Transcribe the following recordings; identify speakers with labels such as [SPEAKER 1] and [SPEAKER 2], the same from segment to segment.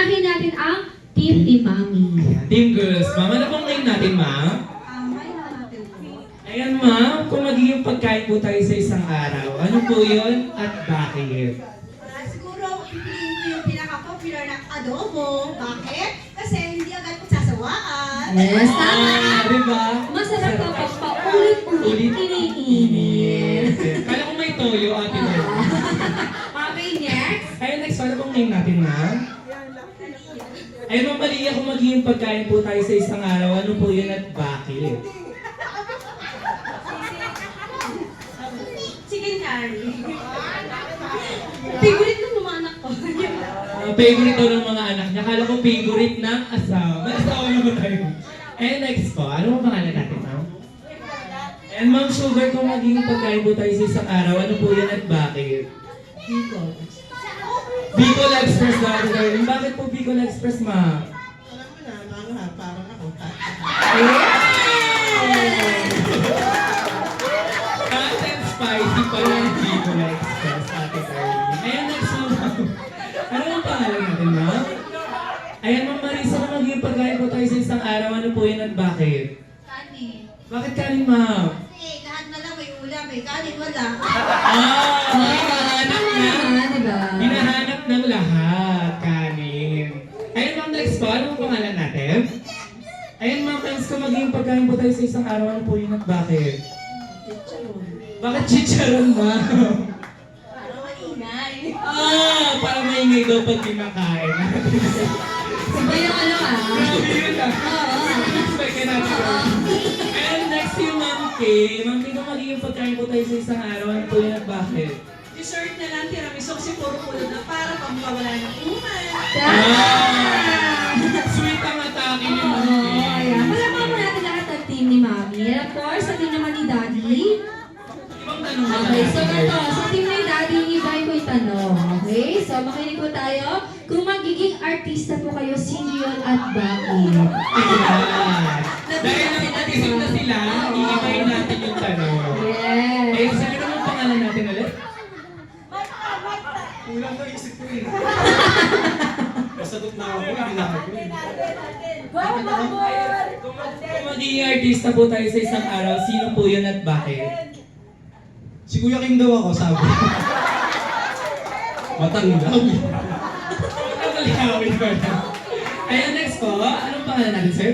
[SPEAKER 1] unahin natin ang Team ni Mami.
[SPEAKER 2] Team Girls, ma'am, ano pong name natin, ma'am? Ayan, ma'am, kung magiging pagkain po tayo sa isang araw, ano po yun at bakit?
[SPEAKER 3] Siguro, pipiliin ko yung pinaka-popular na adobo. Bakit? Kasi hindi agad pagsasawaan.
[SPEAKER 1] Yes, tama.
[SPEAKER 2] Diba?
[SPEAKER 1] Masarap kapag paulit-ulit iniinit.
[SPEAKER 2] Kala ko may toyo, ate na.
[SPEAKER 1] Okay, next.
[SPEAKER 2] Ayun, next, ano pong name natin, ma'am? Ayun, ma'am Malia, kung magiging pagkain po tayo sa isang araw, ano po yun at bakit?
[SPEAKER 3] Chicken curry. Favorite ng mga anak ko.
[SPEAKER 2] Favorite daw ng mga anak niya. Kala ko favorite ng asawa. May asawa na ba tayo? And next po, ano ang pangalan natin, ma'am? And ma'am Sugar, kung magiging pagkain po tayo sa isang araw, ano po yun at bakit? Bicol Express natin tayo. Bakit po Bicol Express, ma'am?
[SPEAKER 4] Alam mo na, parang ako.
[SPEAKER 2] Hot and spicy pala yung Bicol Express, ate Carly. Ayan, next po, ma'am. Ano ang pangalan natin, ma'am? Ayan, ma'am Marisa, kung magiging pagkain po tayo sa isang araw, ano po yun at bakit?
[SPEAKER 3] Kanin.
[SPEAKER 2] Bakit kanin, ma'am?
[SPEAKER 3] Kasi lahat na lang may ulam, may kanin wala.
[SPEAKER 2] Hinahanap na.
[SPEAKER 1] Diba?
[SPEAKER 2] Hinahanap ng lahat. Kanin. Ayun, ma'am, next po. Ano ang pangalan natin? Ayun, ma'am, friends, kung magiging pagkain po tayo sa isang araw, ano po yun at bakit? Bakit chicharon, ma'am?
[SPEAKER 3] Para maingay.
[SPEAKER 2] Para maingay daw pag kinakain.
[SPEAKER 1] Iba yung ano
[SPEAKER 2] Grabe yun ah.
[SPEAKER 1] Oo.
[SPEAKER 2] Expect ka natin. And next yung Ma'am Kay. Ma'am Kay, kung magiging pagkain po tayo sa isang araw, ano po yun at bakit?
[SPEAKER 3] Dessert na lang, tiramisu kasi puro pulot na para pampawala ng uman.
[SPEAKER 2] Sweet ang atake ni Ma'am
[SPEAKER 1] Oo,
[SPEAKER 2] Kay.
[SPEAKER 1] ayan. Malaman mo natin lahat ng team ni Mami. And of course, sa team naman ni Daddy.
[SPEAKER 2] Ibang tanong na
[SPEAKER 1] Okay, so
[SPEAKER 2] natin.
[SPEAKER 1] ito, sa team ni Daddy, ibay ko itanong. Okay, so makinig po tayo. Kung magiging artista po kayo, sino yun at bakit?
[SPEAKER 2] Ayan. Dahil nag-isip na sila, iibayin natin yung tanong.
[SPEAKER 1] Yes.
[SPEAKER 2] Eh, sino naman pangalan natin ulit?
[SPEAKER 4] Kulang na isip ko eh. Masagot na ako, hindi na ako.
[SPEAKER 2] Kung magiging artista po tayo sa isang araw, sino po yun at bakit?
[SPEAKER 4] Si Kuya Kim daw ako, sabi. Matanglaw.
[SPEAKER 2] Nakalihawin ko na. Ayun, next po. Anong pangalan natin, sir?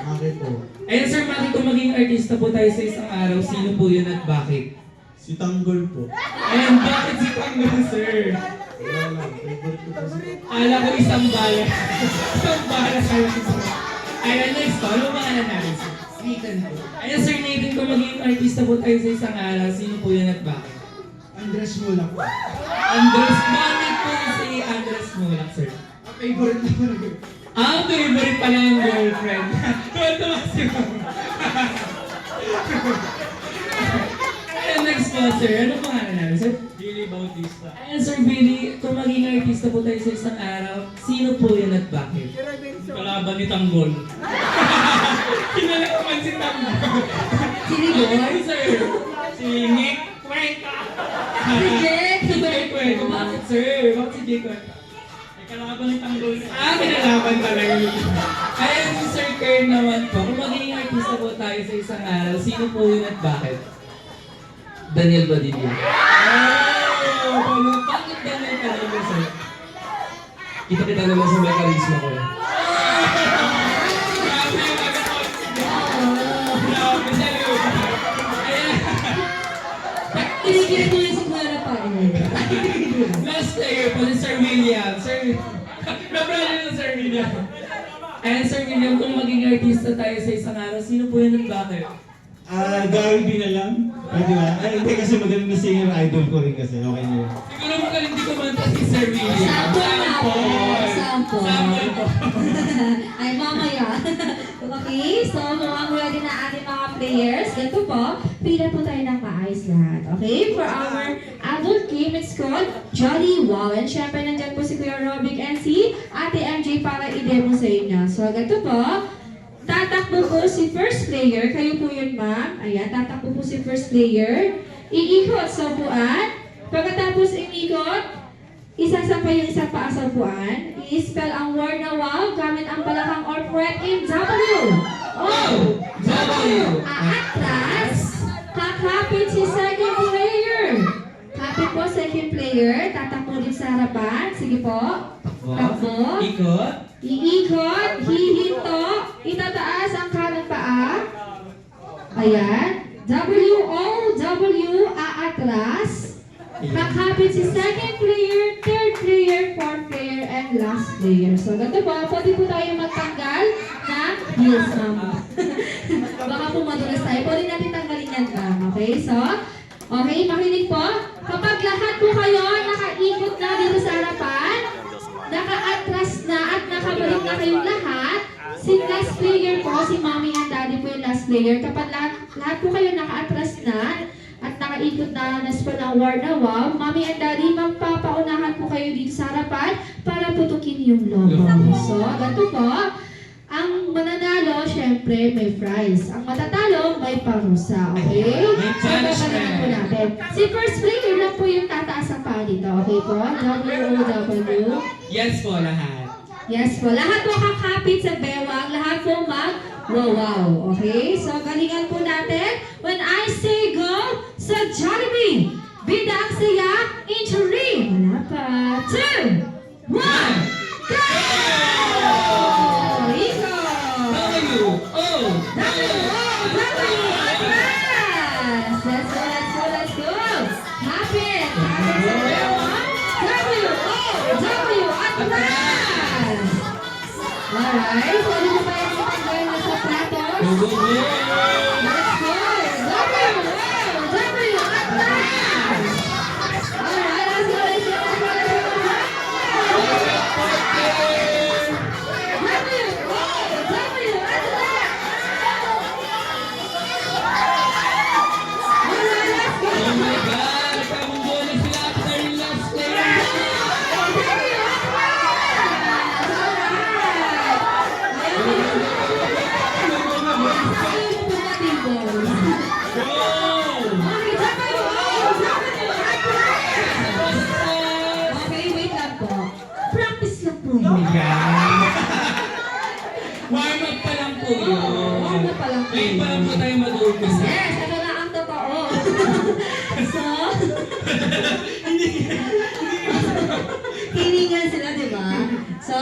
[SPEAKER 4] Bakit po?
[SPEAKER 2] Ayun, sir, bakit kung maging artista po tayo sa isang araw, sino po yun at bakit?
[SPEAKER 4] Si Tanggol po.
[SPEAKER 2] Ayun, bakit si Tanggol, sir?
[SPEAKER 4] Wala lang, favorite ko kasi.
[SPEAKER 2] Kala ko isang bala. Isang bala kayo. Ayun, next po. Anong pangalan natin, sir?
[SPEAKER 4] Nathan po.
[SPEAKER 2] Ayun, sir, Nathan, kung maging artista po tayo sa isang araw, sino po yun at bakit?
[SPEAKER 4] Andres Mula po.
[SPEAKER 2] Andres, bakit po si Andres Mulak, sir?
[SPEAKER 4] Favorite na po na
[SPEAKER 2] Favorite pala ng girlfriend. Tuwa-tuwa si Mama. Ayun, next po, sir. Ano pangalan namin, sir?
[SPEAKER 4] Billy Bautista.
[SPEAKER 2] Ayun, Sir Billy, kung maging artista po tayo sa isang araw, sino po yan at bakit?
[SPEAKER 4] Kalaban ni Tanggol.
[SPEAKER 2] Kilala ko man si Tanggol.
[SPEAKER 1] Sino yun?
[SPEAKER 2] Ay, sir. Si Nick Cuenca.
[SPEAKER 1] Si Jake.
[SPEAKER 2] Si Jake Cuenca. Bakit, sir? Bakit si Jake Cuenca?
[SPEAKER 4] Ay, kalaban ni Tanggol.
[SPEAKER 2] Kinalaban talaga yun. Ayun, si Sir Kern naman po. Kung magiging artista po tayo sa isang araw, sino po yun at bakit? Daniel Badilla. Oh, bakit Daniel Badilla, sir?
[SPEAKER 4] Kita naman sa may karisma ko.
[SPEAKER 2] Grabe yung grabe sa loob. Ayan.
[SPEAKER 1] Kinikilig mo yung si Clara pa.
[SPEAKER 2] Last player po si Sir William. Sir, na-brother ng Sir William. Ayan, Sir William, kung maging artista tayo sa isang araw, sino po yun at bakit?
[SPEAKER 4] Gary B na lang. Pwede ba? Ay, hindi kasi magaling na singer idol ko rin kasi. Okay na yun.
[SPEAKER 2] Siguro magaling di kumanta si Sir William.
[SPEAKER 1] Sample natin. Sample.
[SPEAKER 2] Sample po.
[SPEAKER 1] Ay, mamaya. Okay, so mukhang ready na ating mga players. Ganito po, pila po tayo ng maayos lahat. Okay, for our adult game, it's called Jolly Wow. And syempre, nandyan po si Kuya Robic and si Ate MJ para i-demo sa inyo. So, ganito po, tatakbo po si first player. Kayo po yun, ma'am. Ayan, tatakbo po si first player. Iikot sa upuan. Pagkatapos imikot, Isasapa yung isang paa sa upuan. I-spell ang word na wow gamit ang balakang or puwet in W. O. W. Aatras. Kakapit si second player. Kapit po second player. Tatakbo din sa harapan. Sige po. Takbo.
[SPEAKER 2] Ikot.
[SPEAKER 1] Iikot. Hihinto. Itataas ang kanang paa. Ayan. W-O-W. Aatras. Kakapit si second player, third player, fourth player, and last player. So, ganito po, pwede po tayo magtanggal ng heels, ma'am. Baka po madulas tayo. Pwede natin tanggalin yan, ma'am. Okay? So, okay, makinig po. Kapag lahat po kayo nakaikot na dito sa harapan, naka-atras na at nakabalik na kayong lahat, si last player po, si mommy and daddy po yung last player. Kapag lahat po kayo naka-atras na, at nakaikot na na-spell ang word na wow, mommy and daddy, magpapaunahan po kayo dito sa harapan para putukin yung logo. So, ganito po, ang mananalo, syempre, may prize. Ang matatalo, may parusa. Okay? So, gagawin po natin. Si first player lang po yung tataas ang paa dito. Okay po? W-O-W.
[SPEAKER 2] Yes po lahat.
[SPEAKER 1] Yes po. Lahat po kakapit sa bewang. Lahat po mag-wow. Okay? So, galingan po natin. When I say go, sa Jollibee, bida ang saya, in 3, wala pa, 2, 1, go! Iko!
[SPEAKER 2] W. O.
[SPEAKER 1] W, atras! Let's go, let's go, let's go! Kapit! Kapit sa bewang. W, O, W, atras! Alright, pwede mo ba yung matanggal na sa platos?
[SPEAKER 2] Go, go, go.
[SPEAKER 1] Let's go! W, atras! Alright, let's go, let's go, let's go, let's go! W, atras! Alright, let's go!
[SPEAKER 2] Oh my God! Nagkabunggola sila after yung last player. Go!
[SPEAKER 1] Okay, wait lang po. Practice lang po yun.
[SPEAKER 2] Yan. Warm up pa lang po yun.
[SPEAKER 1] Warm up pa lang po
[SPEAKER 2] Ngayon
[SPEAKER 1] yun.
[SPEAKER 2] pa lang po tayo mag-uumpisa.
[SPEAKER 1] Yes, ito na ang totoo. So, hiningan sila, di ba? So,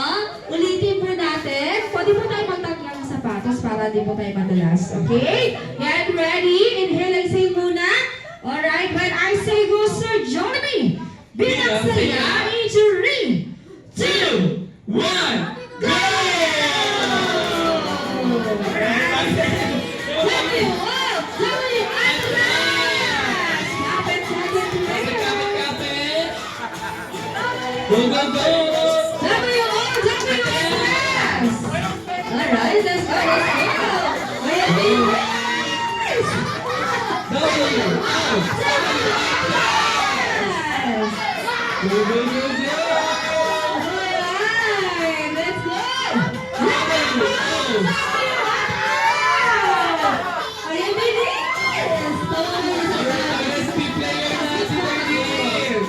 [SPEAKER 1] ulitin po natin. Pwede po tayo magtanggal ng sapatos para di po tayo madulas. Okay? Get ready. Inhale, exhale muna. Alright, when I say go, Sir Jollibee, bilang saya, into 3, 2,
[SPEAKER 2] 1, go!
[SPEAKER 1] W, atras! Kapit, second player.
[SPEAKER 2] Kapit! Go, go, go!
[SPEAKER 1] W-O-W-S! Alright, let's go, let's go! Wait, yes!
[SPEAKER 2] W, O. Go, go, go, go!
[SPEAKER 1] Alright, let's go!
[SPEAKER 2] W, O.
[SPEAKER 1] Are you bilis?
[SPEAKER 2] RSP player natin again!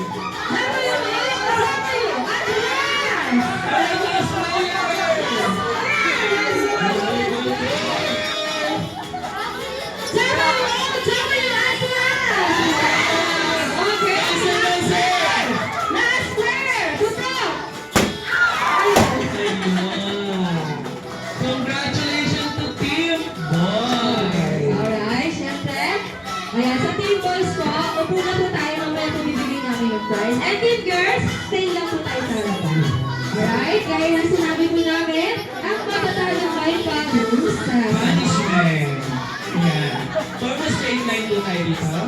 [SPEAKER 1] W-O-W-S!
[SPEAKER 2] Last player! Congratulations to Team Boy!
[SPEAKER 1] Alright, syempre. Ayan, sa Team Boys po, upo na po tayo, mamaya po bibigyan namin yung prize. And Team Girls, stay lang po tayo sa harapan. Alright, gaya ng sinabi po namin, ang matatalo ay parusa.
[SPEAKER 2] Punishment! Ayan. Form a straight line po tayo dito.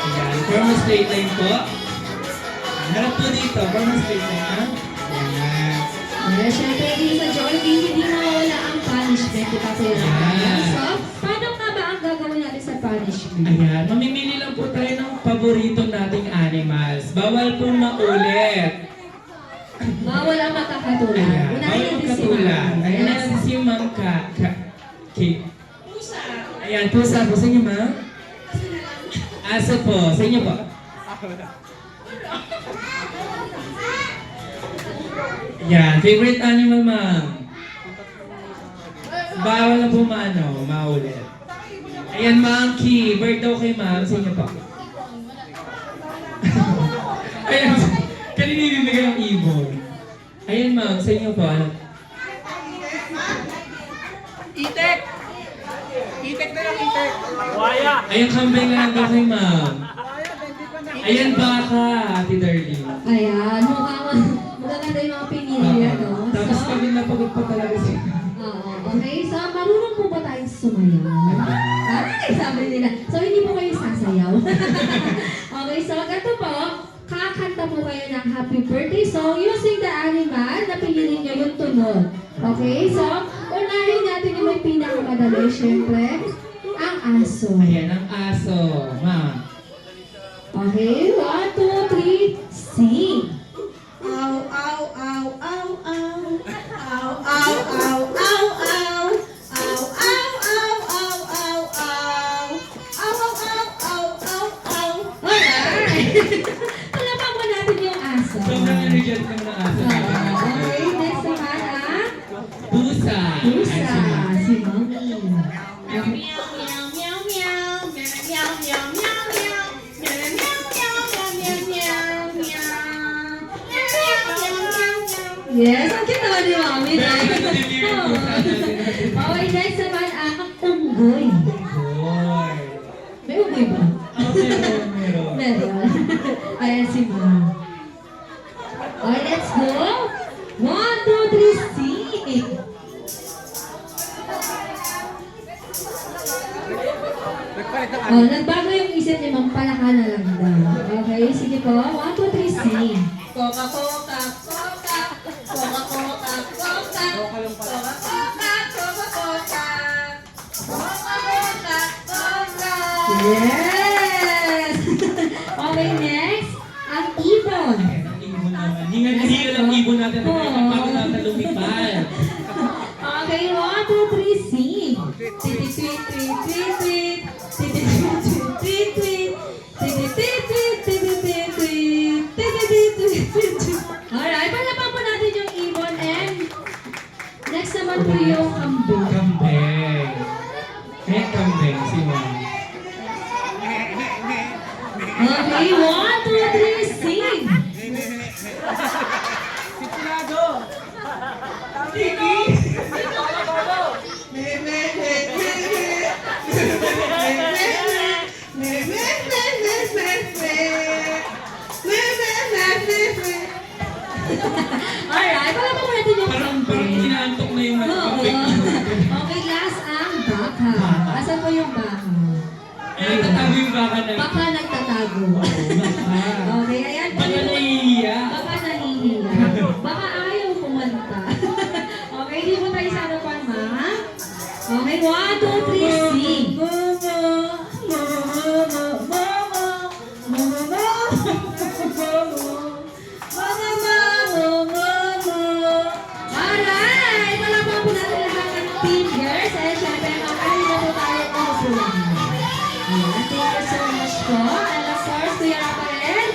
[SPEAKER 2] Ayan. Form a straight line po. Harap po dito. Form a straight line, ha? Ayan.
[SPEAKER 1] Ayan, syempre, dito sa Jollibee, hindi mawala ang punishment. Di ba po yun?
[SPEAKER 2] Ayan.
[SPEAKER 1] So, paano nga ba ang gagawin natin sa punishment?
[SPEAKER 2] Ayan. Mamimili lang po tayo ng paborito nating animals. Bawal pong maulit.
[SPEAKER 1] Bawal ang makakatulan.
[SPEAKER 2] Ayan.
[SPEAKER 1] Unahin
[SPEAKER 2] Bawal
[SPEAKER 1] natin si
[SPEAKER 2] magkatulan.
[SPEAKER 1] Ma'am.
[SPEAKER 2] Ayan
[SPEAKER 1] Yes.
[SPEAKER 2] natin si Ma'am Pusa. Ayan, pusa po. Sa inyo, Ma'am? Aso po. Sa inyo po? Yan, favorite animal, ma'am. Bawal na po maulit. Ayan, monkey. Bird daw kay ma'am. Sa inyo po. Ayan, kanina ibibigay ang ibon. Ayan, ma'am. Sa inyo po.
[SPEAKER 5] Itek! Itek na lang, itek! Waya!
[SPEAKER 2] Ayan, kambing na lang daw kay ma'am. Ayan, baka, Ate Darlene.
[SPEAKER 1] Ayan, maganda yung mga pinili yan, no?
[SPEAKER 2] Tapos
[SPEAKER 1] So,
[SPEAKER 2] kami napagod pa talaga siya.
[SPEAKER 1] oo, okay. So, marunong po ba tayong sumayaw? Ay, sabi nila. So, hindi po kayo sasayaw. Okay, so, ganito po. Kakanta po kayo ng happy birthday song using the animal na pinili nyo yung tunog. Okay, so, unahin natin yung may pinakamadali, syempre, ang aso.
[SPEAKER 2] Ayan, ang aso. Ma'am.
[SPEAKER 1] Okay, 1, 2, 3, sing!
[SPEAKER 3] Ow, ow, ow, ow, ow. Ow, ow, ow, ow, ow. Ow, ow, ow, ow, ow, ow. Ow, ow, ow, ow, ow, ow.
[SPEAKER 1] Alright! Palapan mo natin yung aso.
[SPEAKER 2] Sobrang energetic ng mga aso.
[SPEAKER 1] Okay, next naman ang
[SPEAKER 2] Pusa.
[SPEAKER 1] pusa,
[SPEAKER 2] Ay, si-
[SPEAKER 1] si Mommy.
[SPEAKER 3] Meow, meow, meow, meow, meow. Meow, meow, meow, meow, meow. Meow, meow, meow, meow, meow, meow, meow. Meow, meow, meow, meow, meow.
[SPEAKER 1] Yes, ang cute naman ni Mommy.
[SPEAKER 2] Very good to hear yung pusa natin.
[SPEAKER 1] Okay, next naman ang unggoy.
[SPEAKER 2] Boy.
[SPEAKER 1] May unggoy ba?
[SPEAKER 2] Meron.
[SPEAKER 1] Meron. Ayan si Mom. Okay, let's go. 1, 2, 3, sing! Oh, nagbago yung isip ni Ma'am, palaka na lang daw. Okay, sige po. 1, 2, 3, sing!
[SPEAKER 3] Coca, Coca, Coca. Coca, Coca, Coca. Coca, Coca, Coca, Coca. Coca, Coca, Coca.
[SPEAKER 1] Yes! Okay, next. Ang ibon.
[SPEAKER 2] Ayan, ang ibon naman. Hingan ang ibon natin. Bago natin lumipad.
[SPEAKER 1] Okay, 1, 2, 3, sing!
[SPEAKER 3] Tweet, tweet, tweet, tweet, tweet. Tweet, tweet, tweet, tweet, tweet. Tweet, tweet, tweet, tweet, tweet, tweet, tweet. Tweet, tweet, tweet, tweet, tweet.
[SPEAKER 1] Alright, palapan po natin yung ibon and next naman po yung kambing.
[SPEAKER 2] Kambing. Ayan, kambing. Si ma'am.
[SPEAKER 1] Okay, 1, 2, 3, sing!
[SPEAKER 5] Sinado!
[SPEAKER 1] Alright, palapan po natin yung
[SPEAKER 2] Parang
[SPEAKER 1] kambing.
[SPEAKER 2] inaantok na yung
[SPEAKER 1] Oo.
[SPEAKER 2] kambing.
[SPEAKER 1] Okay, last ang baka. Asan po yung baka?
[SPEAKER 2] Ayan, tatabi yung baka na.
[SPEAKER 1] Baka nagtatago.
[SPEAKER 2] Baka.
[SPEAKER 1] Okay, ayan po
[SPEAKER 2] Baka
[SPEAKER 1] yung...
[SPEAKER 2] nahihiya.
[SPEAKER 1] Baka nahihiya. Baka ayaw kumanta. Okay, hindi mo tayo sa harapan, ma. Okay, 1, 2, 3, sing. Alright! Palapan po natin lahat ng fingers. And syempre, makakain na po tayo upuan. Ayan, thank you so much po. And of course, Kuya Rafael.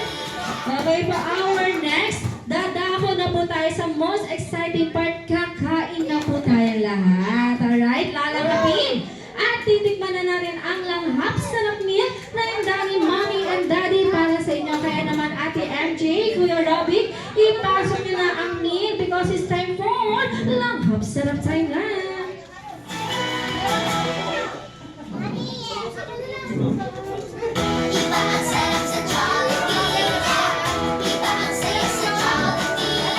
[SPEAKER 1] Okay, for our next, dadako na po tayo sa most exciting part. Kakain na po tayo lahat. Alright, lalarapin. At titikman na natin ang langhap sarap meal na yung daddy, mommy, and daddy para sa inyo. Kaya naman, Ate MJ, Kuya Robbie, ipasok nyo na ang meal because it's time for langhap sarap time na.
[SPEAKER 6] Iba ang sarap sa Jollibee. Iba ang saya sa Jollibee.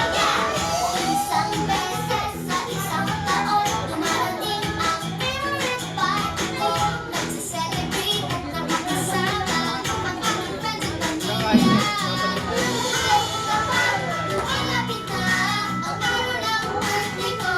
[SPEAKER 6] Isang beses sa isang taon, dumarating ang favorite party ko. Nagse-celebrate at nakakasama ang aking friends at pamilya. Malapit na ang araw ng birthday ko.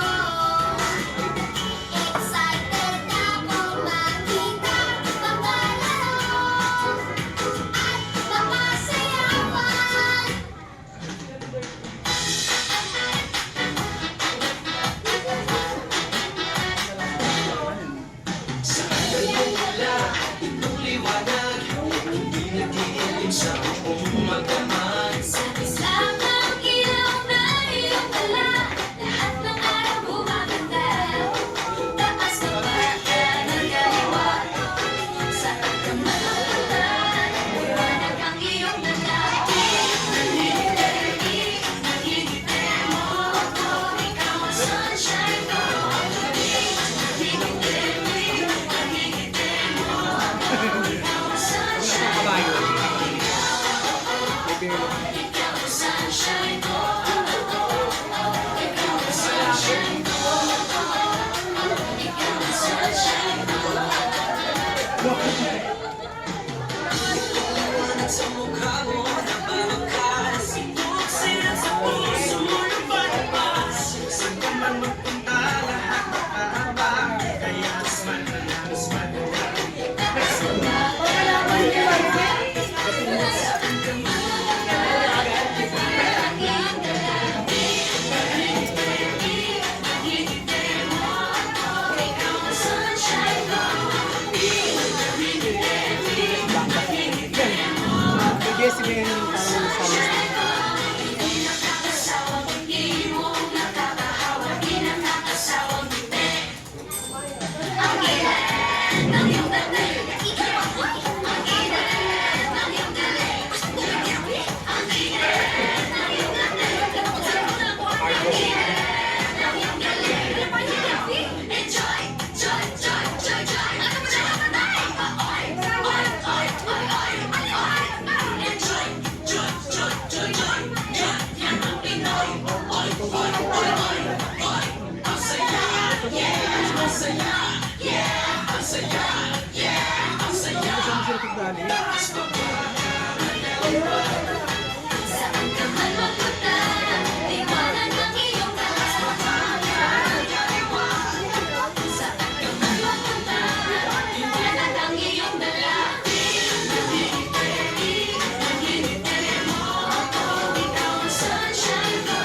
[SPEAKER 6] Saan ka man magpunta, liwanag ang iyong dala. Saan ka man magpunta, liwanag ang iyong dala. Ikaw ang sunshine ko.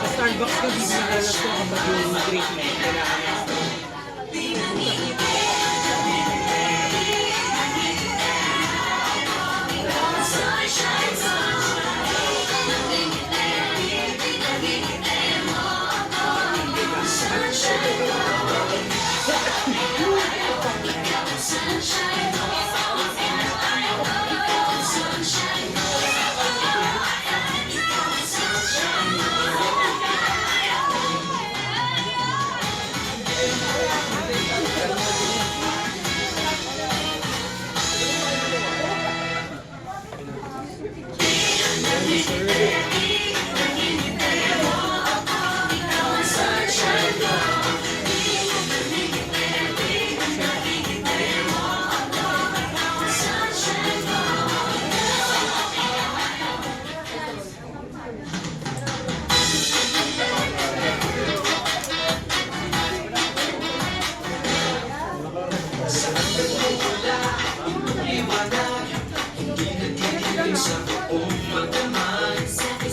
[SPEAKER 5] Sa Starbucks ka, hindi nakalat ko kapag yung drink na yun, kailangan niya.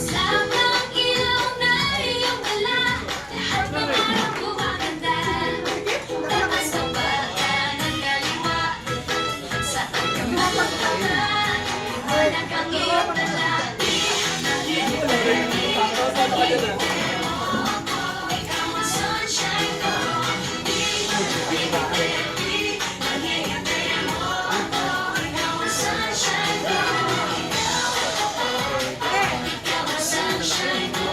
[SPEAKER 6] Lamang ilaw na iyong dala, lahat ng araw gumaganda. Tapos sa bata ng kaliwa, saan ka mapunta, liwanag ang iyong dala. Ikaw ang sunshine ko. Ikaw ang sunshine ko. Ikaw ang sunshine ko.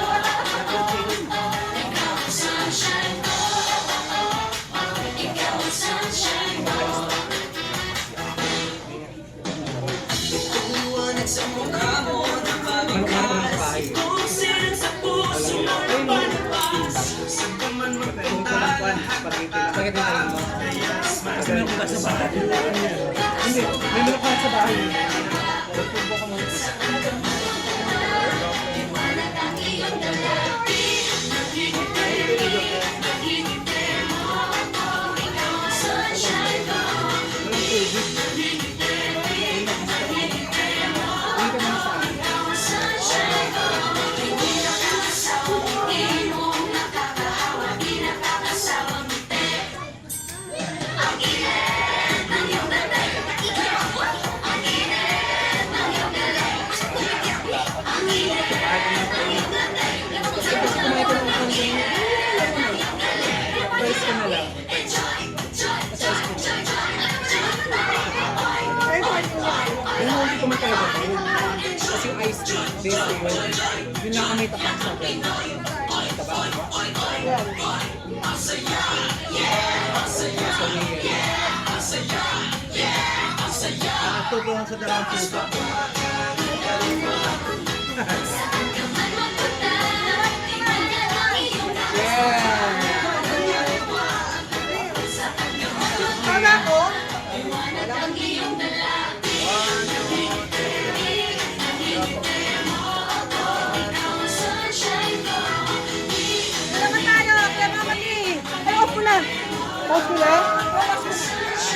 [SPEAKER 6] Ikaw ang sunshine ko. Ikaw ang sunshine ko.
[SPEAKER 5] Spaghetti na lang mo. Kasi meron ko sa bahay. Hindi, may meron ko sa bahay. Tubo ka muna.
[SPEAKER 6] Liwanag ang iyong dala. Ikaw ang sunshine ko. Ikaw ang sunshine ko. Hindi nakakasawa, hindi mo nakakahawa, di nakakasawang ngiti. Ang init ng iyong dating. Ang init ng iyong galing. Ang init ng iyong dating.
[SPEAKER 5] Price ko na lang. Yung hindi ko magkaiba. Kasi yung ice cream, base yun. Yun lang ang may tapak sa akin. Taba? Tutuhan sa dalawang puso.
[SPEAKER 6] Saan ka man magpunta, liwanag ang iyong dala.
[SPEAKER 5] Yeah!
[SPEAKER 6] Saan ka man magpunta, liwanag ang iyong dala. Ikaw ang sunshine ko.
[SPEAKER 3] Naman tayo, kaya mamali. Ay, opo na. Opo na?